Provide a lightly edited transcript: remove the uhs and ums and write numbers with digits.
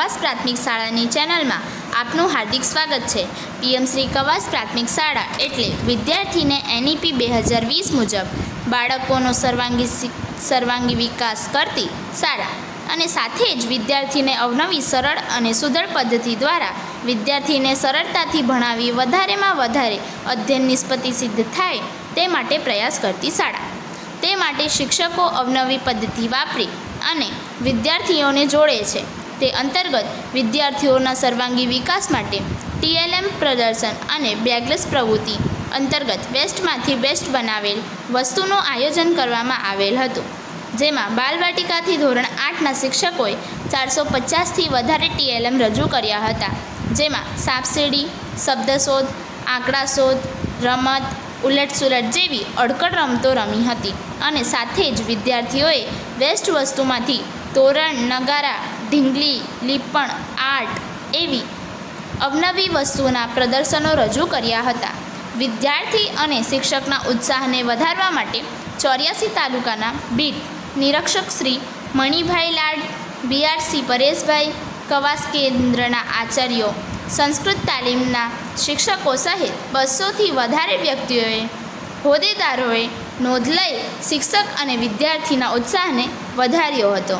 કવાસ પ્રાથમિક શાળાની ચેનલમાં આપનું હાર્દિક સ્વાગત છે। પીએમ શ્રી કવાસ પ્રાથમિક શાળા એટલે વિદ્યાર્થીને એનઈપી 2020 મુજબ બાળકોનો સર્વાંગી વિકાસ કરતી શાળા અને સાથે જ વિદ્યાર્થીને અવનવી સરળ અને સુઘડ પદ્ધતિ દ્વારા વિદ્યાર્થીને સરળતાથી ભણાવી વધારેમાં વધારે અધ્યયન નિષ્પત્તિ સિદ્ધ થાય તે માટે પ્રયાસ કરતી શાળા। તે માટે શિક્ષકો અવનવી પદ્ધતિ વાપરી અને વિદ્યાર્થીઓને જોડે છે। તે અંતર્ગત વિદ્યાર્થીઓના સર્વાંગી વિકાસ માટે ટીએલએમ પ્રદર્શન અને બેગલેસ પ્રવૃત્તિ અંતર્ગત વેસ્ટમાંથી બેસ્ટ બનાવેલ વસ્તુનું આયોજન કરવામાં આવેલ હતું, જેમાં બાલવાટિકાથી ધોરણ 8ના શિક્ષકોએ 450થી વધારે ટીએલએમ રજૂ કર્યા હતા, જેમાં સાપસીડી, શબ્દશોધ, આંકડા શોધ, રમત, ઉલટ-સુલટ જેવી અડકડ રમતો રમી હતી અને સાથે જ વિદ્યાર્થીઓએ વેસ્ટ વસ્તુમાંથી તોરણ, નગારા, ઢીંગલી, લીપણ, આર્ટ એવી અવનવી વસ્તુઓના પ્રદર્શનો રજૂ કર્યા હતા। વિદ્યાર્થી અને શિક્ષકના ઉત્સાહને વધારવા માટે 84 તાલુકાના બીટ નિરીક્ષક શ્રી મણિભાઈ લાડ, બીઆરસી પરેશભાઈ, કવાસ કેન્દ્રના આચાર્યો, સંસ્કૃત તાલીમના શિક્ષકો સહિત 200થી વધારે વ્યક્તિઓએ હોદ્દેદારોએ નોંધ લઈ શિક્ષક અને વિદ્યાર્થીના ઉત્સાહને વધાર્યો હતો।